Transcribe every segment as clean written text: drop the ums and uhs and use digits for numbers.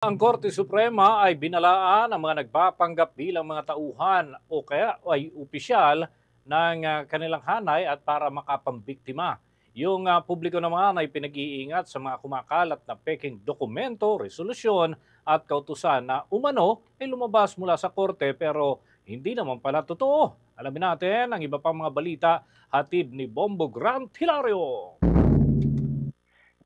Ang Korte Suprema ay binalaan ang mga nagpapanggap bilang mga tauhan o kaya ay opisyal ng kanilang hanay at para makapambiktima. Yung publiko naman ay pinag-iingat sa mga kumakalat na peking dokumento, resolusyon at kautusan na umano ay lumabas mula sa korte pero hindi naman pala totoo. Alamin natin ang iba pang mga balita hatid ni Bombo Grant Hilario.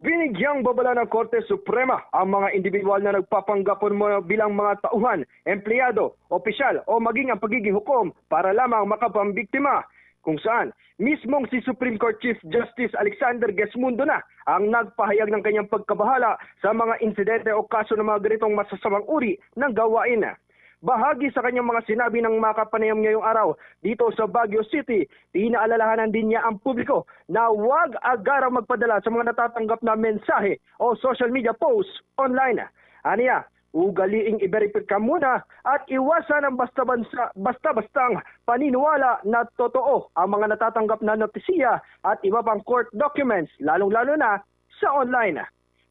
Binigyang babala ng Korte Suprema ang mga individual na nagpapanggap bilang mga tauhan, empleyado, opisyal o maging ang pagiging hukom para lamang makapambiktima. Kung saan, mismong si Supreme Court Chief Justice Alexander Gesmundo na ang nagpahayag ng kanyang pagkabahala sa mga insidente o kaso ng mga ganitong masasamang uri ng gawain. Bahagi sa kanyang mga sinabi ng makapanayam ngayong araw dito sa Baguio City, pinaalalahanan din niya ang publiko na huwag agarang magpadala sa mga natatanggap na mensahe o social media posts online. Aniya, ugaliing i-verify muna at iwasan ang basta-bastang paniniwala na totoo ang mga natatanggap na notisiya at iba pang court documents, lalong-lalo na sa online.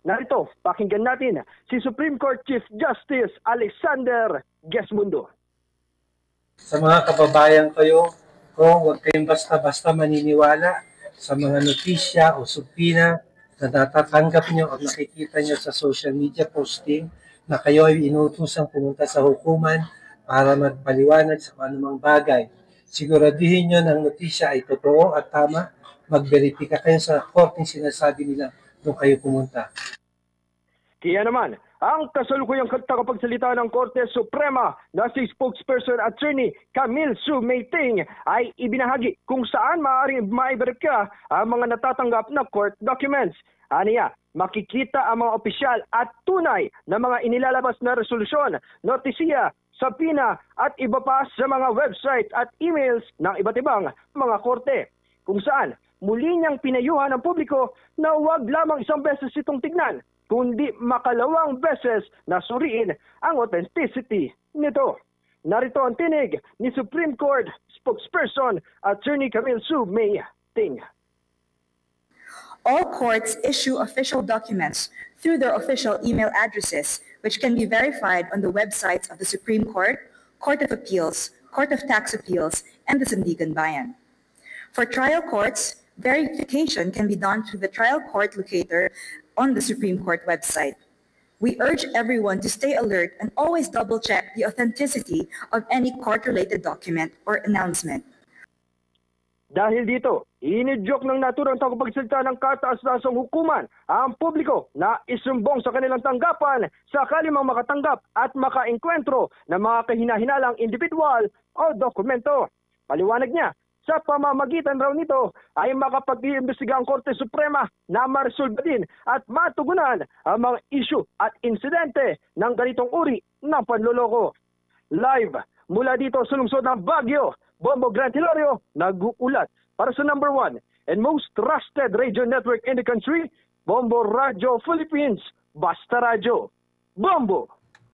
Narito, pakinggan natin si Supreme Court Chief Justice Alexander Gesmundo. Sa mga kababayan kayo, huwag kayong basta-basta maniniwala sa mga notisya o subpina na natatanggap nyo at nakikita nyo sa social media posting na kayo ay inutusang pumunta sa hukuman para magpaliwanag sa anumang bagay. Siguraduhin nyo na ang notisya ay totoo at tama. Mag-verify kayo sa korteng sinasabi nila doon kayo pumunta. Kaya naman, ang kasalukuyang tagapagsalita ng Korte Suprema na si spokesperson attorney Camille Sue Mayting ay ibinahagi kung saan maaaring maiberika ang mga natatanggap na court documents. Aniya, makikita ang mga opisyal at tunay na mga inilalabas na resolusyon, notisiya, subpoena at iba pa sa mga website at emails ng iba't ibang mga korte. Kung saan, muli niyang pinayuhan ng publiko na huwag lamang isang beses itong tignan, kundi makalawang beses na suriin ang authenticity nito. Narito ang tinig ni Supreme Court spokesperson Attorney Camille Sue Mayting. All courts issue official documents through their official email addresses, which can be verified on the websites of the Supreme Court, Court of Appeals, Court of Tax Appeals, and the Sandigan Bayan. For trial courts, verification can be done through the trial court locator on the Supreme Court website. We urge everyone to stay alert and always double-check the authenticity of any court-related document or announcement. Dahil dito, inidyok ng naturang tagapagsalita ng kataas-tasang hukuman ang publiko na isumbong sa kanilang tanggapan sakali mang makatanggap at makaengkwentro ng mga kahinahinalang individual o dokumento. Paliwanag niya, sa pamamagitan raw nito ay makapag-iimbestiga ang Korte Suprema na maresolba din at matugunan ang mga issue at insidente ng ganitong uri ng panloloko. Live mula dito sa lungsod ng Baguio, Bombo Grant Hilario, nag-uulat para sa number 1 and most trusted radio network in the country, Bombo Radio Philippines, Basta Radio. Bombo!